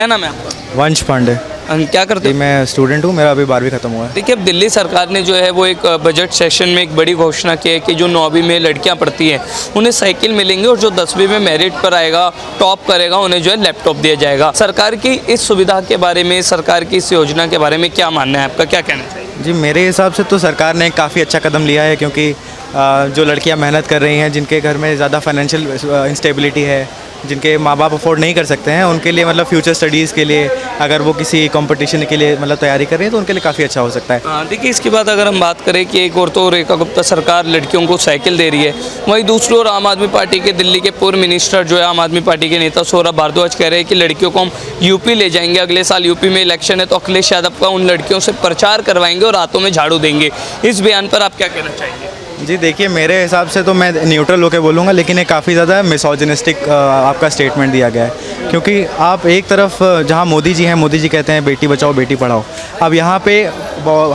क्या नाम है आपका? वंश पांडे। क्या करते जी हो? मैं स्टूडेंट हूँ, मेरा अभी 12वीं ख़त्म हुआ है। देखिए, अब दिल्ली सरकार ने जो है वो एक बजट सेशन में एक बड़ी घोषणा की है कि जो 9वीं में लड़कियां पढ़ती हैं उन्हें साइकिल मिलेंगे और जो 10वीं में मेरिट पर आएगा, टॉप करेगा, उन्हें जो है लैपटॉप दिया जाएगा। सरकार की इस सुविधा के बारे में, सरकार की इस योजना के बारे में क्या मानना है आपका, क्या कहना चाहिए? जी मेरे हिसाब से तो सरकार ने काफ़ी अच्छा कदम लिया है, क्योंकि जो लड़कियां मेहनत कर रही हैं, जिनके घर में ज़्यादा फाइनेंशियल इंस्टेबिलिटी है, जिनके माँ बाप अफोर्ड नहीं कर सकते हैं, उनके लिए मतलब फ्यूचर स्टडीज़ के लिए अगर वो किसी कंपटीशन के लिए मतलब तैयारी कर रही है तो उनके लिए काफ़ी अच्छा हो सकता है। देखिए, इसके बाद अगर हम बात करें कि एक और तो रेखा गुप्ता सरकार लड़कियों को साइकिल दे रही है, वहीं दूसरी ओर आम आदमी पार्टी के दिल्ली के पूर्व मिनिस्टर जो है आम आदमी पार्टी के नेता सौरभ भारद्वाज कह रहे हैं कि लड़कियों को हम यूपी ले जाएंगे, अगले साल यूपी में इलेक्शन है तो अखिलेश यादव का उन लड़कियों से प्रचार करवाएंगे और रातों में झाड़ू देंगे। इस बयान पर आप क्या कहना चाहेंगे? जी देखिए, मेरे हिसाब से तो मैं न्यूट्रल होकर बोलूँगा, लेकिन ये काफ़ी ज़्यादा मिसोजिनिस्टिक आपका स्टेटमेंट दिया गया है, क्योंकि आप एक तरफ जहाँ मोदी जी हैं, मोदी जी कहते हैं बेटी बचाओ बेटी पढ़ाओ। अब यहाँ पे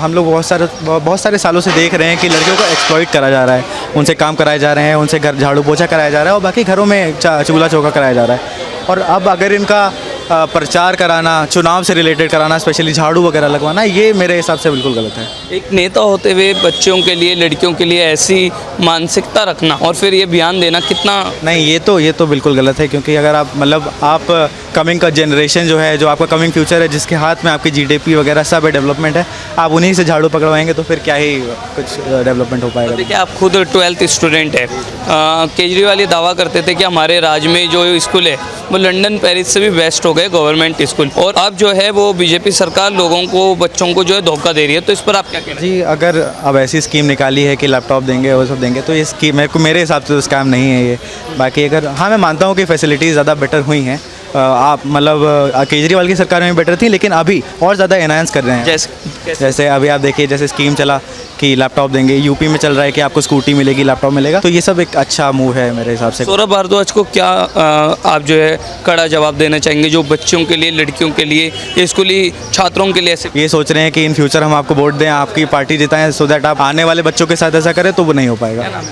हम लोग बहुत सारे सालों से देख रहे हैं कि लड़कियों को एक्सप्लॉइट करा जा रहा है, उनसे काम कराए जा रहे हैं, उनसे घर झाड़ू पोछा कराया जा रहा है और बाकी घरों में चूल्हा चौका कराया जा रहा है। और अब अगर इनका प्रचार कराना, चुनाव से रिलेटेड कराना, स्पेशली झाड़ू वगैरह लगवाना, ये मेरे हिसाब से बिल्कुल गलत है। एक नेता होते हुए बच्चों के लिए, लड़कियों के लिए ऐसी मानसिकता रखना और फिर ये बयान देना कितना नहीं, ये तो बिल्कुल गलत है, क्योंकि अगर आप मतलब आप कमिंग का जनरेशन जो है, जो आपका कमिंग फ्यूचर है, जिसके हाथ में आपकी जीडीपी वगैरह सब है, डेवलपमेंट है, आप उन्हीं से झाड़ू पकड़वाएंगे तो फिर क्या ही कुछ डेवलपमेंट हो पाएगा। देखिए, आप खुद 12th स्टूडेंट है। केजरीवाल ये दावा करते थे कि हमारे राज्य में जो स्कूल है वो लंदन पेरिस से भी बेस्ट हो गए गवर्नमेंट स्कूल, और अब जो है वो बीजेपी सरकार लोगों को, बच्चों को जो है धोखा दे रही है, तो इस पर आप क्या कहना? जी अगर अब ऐसी स्कीम निकाली है कि लैपटॉप देंगे वो सब देंगे, तो ये स्कीम मेरे हिसाब से तो स्कैम नहीं है ये। बाकी अगर हाँ, मैं मानता हूँ कि फैसिलिटीज़ ज़्यादा बेटर हुई हैं, आप मतलब केजरीवाल की सरकार में बेटर थी, लेकिन अभी और ज़्यादा एनहांस कर रहे हैं। जैसे अभी आप देखिए, जैसे स्कीम चला कि लैपटॉप देंगे, यूपी में चल रहा है कि आपको स्कूटी मिलेगी, लैपटॉप मिलेगा, तो ये सब एक अच्छा मूव है मेरे हिसाब से। सौरभ भारद्वाज को क्या आप जो है कड़ा जवाब देना चाहेंगे, जो बच्चों के लिए, लड़कियों के लिए, स्कूली छात्रों के लिए ऐसे ये सोच रहे हैं कि इन फ्यूचर हम आपको वोट दें, आपकी पार्टी जिताएं, सो दैट आप आने वाले बच्चों के साथ ऐसा करें, तो वो नहीं हो पाएगा।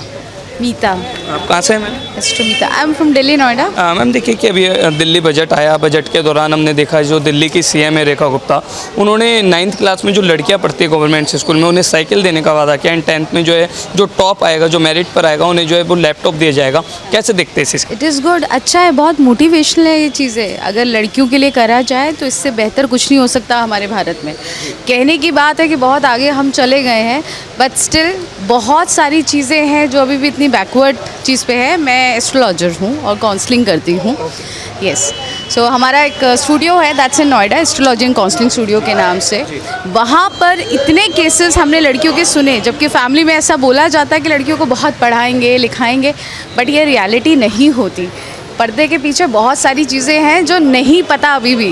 मीता। आप कहाँ से हैं ma'am? Meeta, I am from Delhi, Noida. Ma'am देखिए कि अभी दिल्ली बजट आया, बजट के दौरान हमने देखा जो दिल्ली की सीएम है रेखा गुप्ता, उन्होंने 9th क्लास में जो लड़कियां पढ़ती है गवर्नमेंट स्कूल में, उन्हें साइकिल देने का वादा किया, एंड 10th में जो है जो टॉप आएगा, जो मेरिट पर आएगा, उन्हें जो है वो लैपटॉप दिया जाएगा। कैसे देखते हैं इस? इट इज़ गुड, अच्छा है, बहुत मोटिवेशनल है ये चीज़ें। अगर लड़कियों के लिए करा जाए तो इससे बेहतर कुछ नहीं हो सकता हमारे भारत में। कहने की बात है कि बहुत आगे हम चले गए हैं, बट स्टिल बहुत सारी चीज़ें हैं जो अभी भी इतनी बैकवर्ड चीज़ पे है। मैं एस्ट्रोलॉजर हूँ और काउंसलिंग करती हूँ। यस, सो हमारा एक स्टूडियो है, that's in Noida, astrology and counselling studio के नाम से। वहाँ पर इतने केसेस हमने लड़कियों के सुने, जबकि फैमिली में ऐसा बोला जाता है कि लड़कियों को बहुत पढ़ाएंगे लिखाएंगे, बट ये रियलिटी नहीं होती। पर्दे के पीछे बहुत सारी चीज़ें हैं जो नहीं पता अभी भी।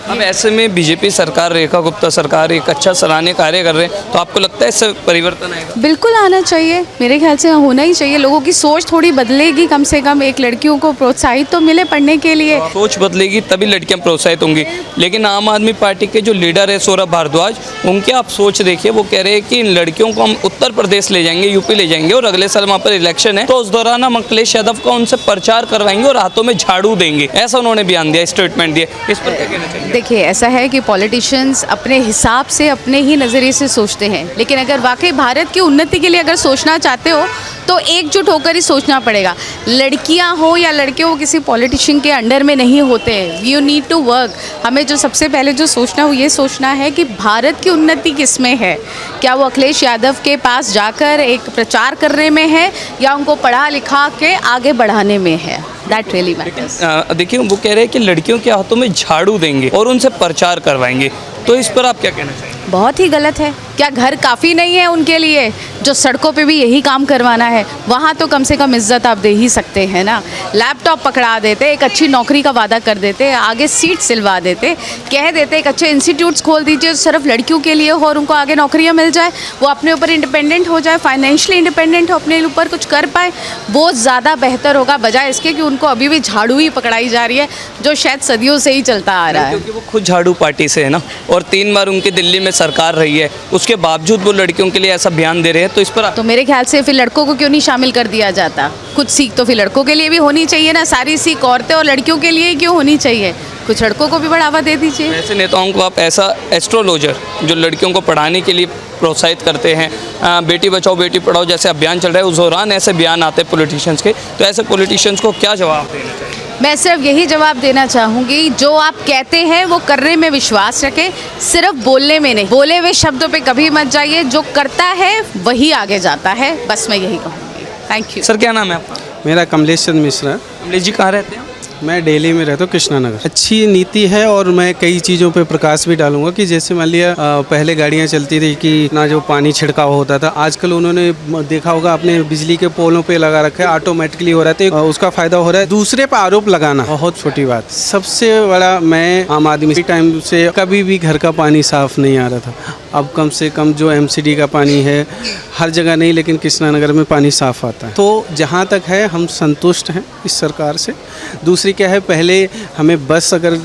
अब ऐसे में बीजेपी सरकार, रेखा गुप्ता सरकार एक अच्छा सराहनीय कार्य कर रहे हैं, तो आपको लगता है इससे परिवर्तन आएगा? बिल्कुल आना चाहिए, मेरे ख्याल से होना ही चाहिए। लोगों की सोच थोड़ी बदलेगी, कम से कम एक लड़कियों को प्रोत्साहित तो मिले पढ़ने के लिए। सोच बदलेगी तभी लड़कियां प्रोत्साहित होंगी। लेकिन आम आदमी पार्टी के जो लीडर है सौरभ भारद्वाज, उनकी आप सोच देखिए, वो कह रहे हैं कि इन लड़कियों को हम उत्तर प्रदेश ले जाएंगे, यूपी ले जाएंगे, और अगले साल वहाँ पर इलेक्शन है तो उस दौरान हम अखिलेश यादव का उनसे प्रचार करवाएंगे और हाथों में झाड़ू देंगे। ऐसा उन्होंने बयान दिया, स्टेटमेंट दिया। इस पर क्या कहना चाहिए? देखिए, ऐसा है कि पॉलिटिशियंस अपने हिसाब से, अपने ही नज़रिए से सोचते हैं, लेकिन अगर वाकई भारत की उन्नति के लिए अगर सोचना चाहते हो तो एकजुट होकर ही सोचना पड़ेगा। लड़कियां हो या लड़के हो, किसी पॉलिटिशियन के अंडर में नहीं होते हैं। You need to work. हमें जो सबसे पहले जो सोचना है वो ये सोचना है कि भारत की उन्नति किस में है। क्या वो अखिलेश यादव के पास जाकर एक प्रचार करने में है, या उनको पढ़ा लिखा के आगे बढ़ाने में है? That really matters. देखिए, वो कह रहे हैं कि लड़कियों के हाथों में झाड़ू देंगे और उनसे प्रचार करवाएंगे, तो इस पर आप क्या कहना चाहिए? बहुत ही गलत है। क्या घर काफ़ी नहीं है उनके लिए, जो सड़कों पे भी यही काम करवाना है? वहाँ तो कम से कम इज्जत आप दे ही सकते हैं ना। लैपटॉप पकड़ा देते, एक अच्छी नौकरी का वादा कर देते, आगे सीट सिलवा देते, कह देते एक अच्छे इंस्टीट्यूट्स खोल दीजिए सिर्फ लड़कियों के लिए हो और उनको आगे नौकरियाँ मिल जाए, वो अपने ऊपर इंडिपेंडेंट हो जाए, फाइनेंशियली इंडिपेंडेंट हो, अपने ऊपर कुछ कर पाए, वो ज़्यादा बेहतर होगा, बजाय इसके कि उनको अभी भी झाड़ू ही पकड़ाई जा रही है, जो शायद सदियों से ही चलता आ रहा है। क्योंकि वो खुद झाड़ू पार्टी से है ना, और 3 बार उनकी दिल्ली में सरकार रही है, उसके बावजूद वो लड़कियों के लिए ऐसा बयान दे रहे हैं, तो इस पर तो मेरे ख्याल से फिर लड़कों को क्यों नहीं शामिल कर दिया जाता? कुछ सीख तो फिर लड़कों के लिए भी होनी चाहिए ना। सारी सीख औरतें और लड़कियों के लिए क्यों होनी चाहिए? कुछ लड़कों को भी बढ़ावा दे दीजिए। ऐसे नेताओं को आप ऐसा एस्ट्रोलॉजर जो लड़कियों को पढ़ाने के लिए प्रोत्साहित करते हैं, बेटी बचाओ बेटी पढ़ाओ जैसे अभियान चल रहा है, उस दौरान ऐसे बयान आते हैं पॉलिटिशियंस के, तो ऐसे पॉलिटिशियंस को क्या जवाब देना चाहिए? मैं सिर्फ यही जवाब देना चाहूँगी, जो आप कहते हैं वो करने में विश्वास रखें, सिर्फ बोलने में नहीं। बोले हुए शब्दों पे कभी मत जाइए, जो करता है वही आगे जाता है। बस मैं यही कहूँगी। Thank you. सर क्या नाम है आपका? मेरा कमलेश चंद्र मिश्रा। कमलेश जी कहाँ रहते हैं? मैं दिल्ली में रहता हूँ, कृष्णा नगर। अच्छी नीति है और मैं कई चीज़ों पे प्रकाश भी डालूंगा कि जैसे मान लिया पहले गाड़ियाँ चलती थी कि ना जो पानी छिड़काव होता था, आजकल उन्होंने देखा होगा अपने बिजली के पोलों पे लगा रखा है, ऑटोमेटिकली हो रहा है, तो उसका फायदा हो रहा है। दूसरे पर आरोप लगाना बहुत छोटी बात। सबसे बड़ा, मैं आम आदमी टाइम से कभी भी घर का पानी साफ नहीं आ रहा था, अब कम से कम जो MCD का पानी है, हर जगह नहीं लेकिन कृष्णा नगर में पानी साफ आता है। तो जहाँ तक है हम संतुष्ट हैं इस सरकार से। दूसरी क्या है, पहले हमें बस अगर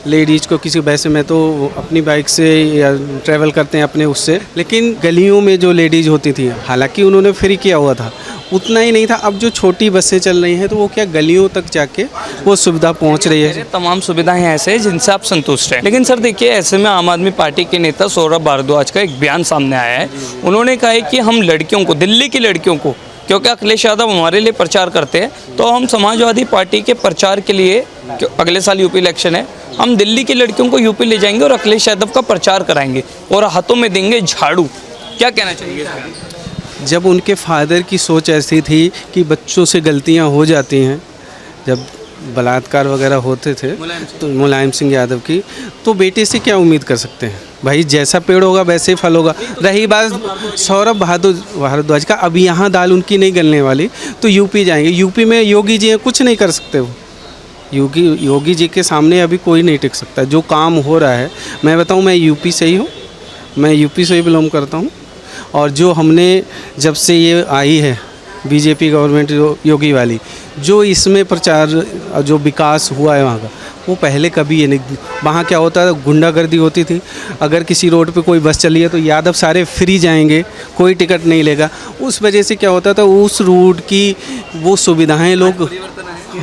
लेडीज़ को किसी, वैसे मैं तो अपनी बाइक से या ट्रैवल करते हैं अपने उससे, लेकिन गलियों में जो लेडीज़ होती थी, हालांकि उन्होंने फ्री किया हुआ था, उतना ही नहीं था। अब जो छोटी बसें चल रही हैं तो वो क्या गलियों तक जाके वो सुविधा पहुंच रही है। तमाम सुविधाएं ऐसे हैं जिनसे आप संतुष्ट हैं। लेकिन सर देखिए, ऐसे में आम आदमी पार्टी के नेता सौरभ भारद्वाज का एक बयान सामने आया है। उन्होंने कहा है कि हम लड़कियों को, दिल्ली की लड़कियों को, क्योंकि अखिलेश यादव हमारे लिए प्रचार करते हैं, तो हम समाजवादी पार्टी के प्रचार के लिए, अगले साल यूपी इलेक्शन है, हम दिल्ली की लड़कियों को यूपी ले जाएंगे और अखिलेश यादव का प्रचार कराएंगे और हाथों में देंगे झाड़ू। क्या कहना चाहिए? जब उनके फादर की सोच ऐसी थी कि बच्चों से गलतियां हो जाती हैं, जब बलात्कार वगैरह होते थे तो मुलायम सिंह यादव की, तो बेटे से क्या उम्मीद कर सकते हैं भाई? जैसा पेड़ होगा वैसे ही फल होगा। रही बात सौरभ भारद्वाज का, अब यहाँ दाल उनकी नहीं गलने वाली, तो यूपी जाएंगे। यूपी में योगी जी हैं, कुछ नहीं कर सकते वो। योगी जी के सामने अभी कोई नहीं टिक सकता। जो काम हो रहा है, मैं बताऊँ, मैं यूपी से ही हूँ, मैं यूपी से ही बिलोंग करता हूँ, और जो हमने जब से ये आई है बीजेपी गवर्नमेंट योगी वाली, जो इसमें प्रचार, जो विकास हुआ है वहाँ का, वो पहले कभी ये नहीं। वहाँ क्या होता था, गुंडागर्दी होती थी। अगर किसी रोड पे कोई बस चली है तो यादव सारे फ्री जाएंगे, कोई टिकट नहीं लेगा। उस वजह से क्या होता था, उस रूट की वो सुविधाएं लोग,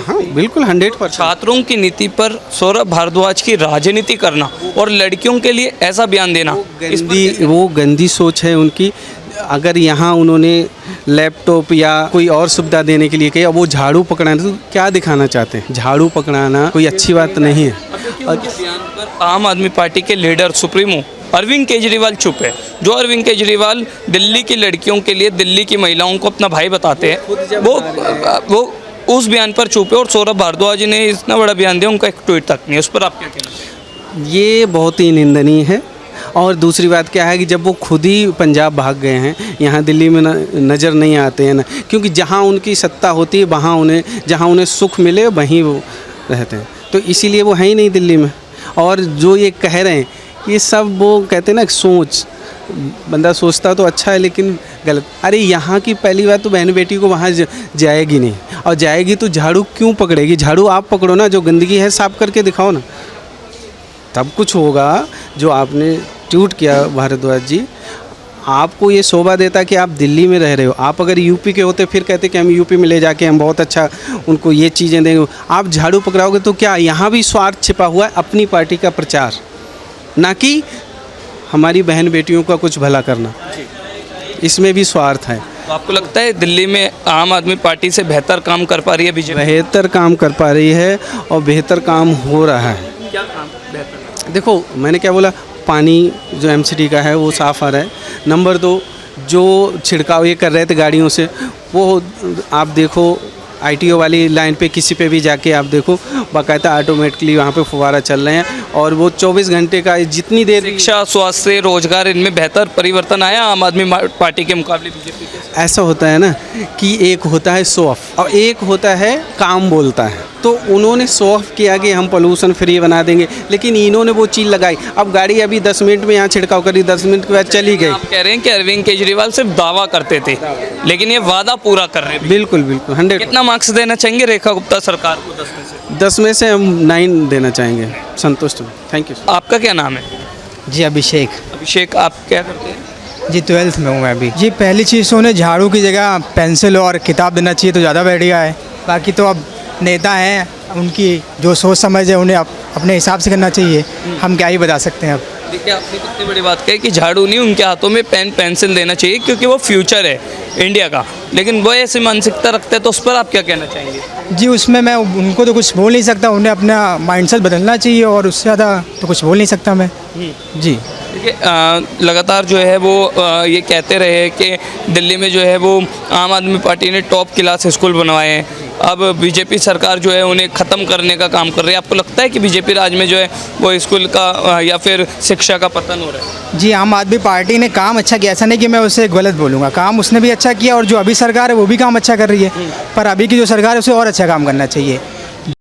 हाँ बिल्कुल 100%। छात्रों की नीति पर सौरभ भारद्वाज की राजनीति करना और लड़कियों के लिए ऐसा बयान देना, वो गंदी सोच है उनकी। अगर यहाँ उन्होंने लैपटॉप या कोई और सुविधा देने के लिए कही, अब वो झाड़ू पकड़ाना, तो क्या दिखाना चाहते हैं? झाड़ू पकड़ाना कोई अच्छी बात नहीं है। बयान पर आम आदमी पार्टी के लीडर सुप्रीमो अरविंद केजरीवाल चुप है। जो अरविंद केजरीवाल दिल्ली की लड़कियों के लिए, दिल्ली की महिलाओं को अपना भाई बताते हैं, वो उस बयान पर चुप है। और सौरभ भारद्वाज ने इतना बड़ा बयान दिया, उनका एक ट्वीट तक नहीं। उस पर आप क्या कहना? ये बहुत ही निंदनीय है। और दूसरी बात क्या है कि जब वो खुद ही पंजाब भाग गए हैं, यहाँ दिल्ली में नज़र नहीं आते हैं ना, क्योंकि जहाँ उनकी सत्ता होती है वहाँ उन्हें, जहाँ उन्हें सुख मिले वहीं वो रहते हैं, तो इसीलिए वो है ही नहीं दिल्ली में। और जो ये कह रहे हैं, ये सब वो कहते हैं ना, सोच, बंदा सोचता तो अच्छा है लेकिन गलत। अरे यहाँ की पहली बात तो बहन बेटी को वहाँ जाएगी नहीं, और जाएगी तो झाड़ू क्यों पकड़ेगी? झाड़ू आप पकड़ो ना, जो गंदगी है साफ करके दिखाओ ना, तब कुछ होगा। जो आपने ट्वीट किया भारद्वाज जी, आपको ये शोभा देता कि आप दिल्ली में रह रहे हो। आप अगर यूपी के होते फिर कहते कि हम यूपी में ले जाके हम बहुत अच्छा उनको ये चीज़ें देंगे। आप झाड़ू पकड़ाओगे तो क्या यहाँ भी स्वार्थ छिपा हुआ है, अपनी पार्टी का प्रचार, ना कि हमारी बहन बेटियों का कुछ भला करना, इसमें भी स्वार्थ है। तो आपको लगता है दिल्ली में आम आदमी पार्टी से बेहतर काम कर पा रही है बीजेपी? बेहतर काम कर पा रही है और बेहतर काम हो रहा है। क्या काम बेहतर? देखो मैंने क्या बोला, पानी जो MCD का है वो साफ़ आ रहा है। नंबर 2, जो छिड़काव ये कर रहे थे गाड़ियों से, वो आप देखो ITO वाली लाइन पे किसी पे भी जाके आप देखो, बाकायदा ऑटोमेटिकली वहाँ पे फुवारा चल रहे हैं, और वो 24 घंटे का, जितनी देर शिक्षा, स्वास्थ्य, रोजगार, इनमें बेहतर परिवर्तन आया आम आदमी पार्टी के मुकाबले बीजेपी के? ऐसा होता है ना कि एक होता है शो ऑफ और एक होता है काम बोलता है। तो उन्होंने शो ऑफ किया कि हम पोल्यूशन फ्री बना देंगे, लेकिन इन्होंने वो चीज़ लगाई। अब गाड़ी अभी 10 मिनट में यहाँ छिड़काव करी, 10 मिनट के बाद चली गई। आप कह रहे हैं कि अरविंद केजरीवाल सिर्फ दावा करते थे, लेकिन ये वादा पूरा कर रहे हैं। बिल्कुल बिल्कुल 100। कितना मार्क्स देना चाहेंगे रेखा गुप्ता सरकार को 10 में से? 10 में से हम 9 देना चाहेंगे, संतुष्ट हूँ। Thank you. आपका क्या नाम है? जी अभिषेक। अभिषेक, आप क्या करते हैं? जी 12th में हूँ मैं अभी। जी पहली चीज़ तो उन्हें झाड़ू की जगह पेंसिल और किताब देना चाहिए तो ज़्यादा बढ़िया है। बाकी तो अब नेता हैं, उनकी जो सोच समझ है उन्हें अब अपने हिसाब से करना चाहिए। हम क्या ही बता सकते हैं अब। देखिए आपने कितनी बड़ी बात कही कि झाड़ू नहीं, उनके हाथों में पेन पेंसिल देना चाहिए क्योंकि वो फ्यूचर है इंडिया का। लेकिन वो ऐसी मानसिकता रखते हैं तो उस पर आप क्या कहना चाहेंगे? जी उसमें मैं उनको तो कुछ बोल नहीं सकता, उन्हें अपना माइंडसेट बदलना चाहिए और उससे ज़्यादा तो कुछ बोल नहीं सकता मैं। जी देखिए लगातार जो है वो ये कहते रहे कि दिल्ली में जो है वो आम आदमी पार्टी ने टॉप क्लास स्कूल बनवाए हैं। अब बीजेपी सरकार जो है उन्हें ख़त्म करने का काम कर रही है। आपको लगता है कि बीजेपी राज में जो है वो स्कूल का या फिर शिक्षा का पतन हो रहा है? जी आम आदमी पार्टी ने काम अच्छा किया, ऐसा नहीं कि मैं उसे गलत बोलूँगा, काम उसने भी अच्छा किया और जो अभी सरकार है वो भी काम अच्छा कर रही है। पर अभी की जो सरकार है उसे और अच्छा काम करना चाहिए।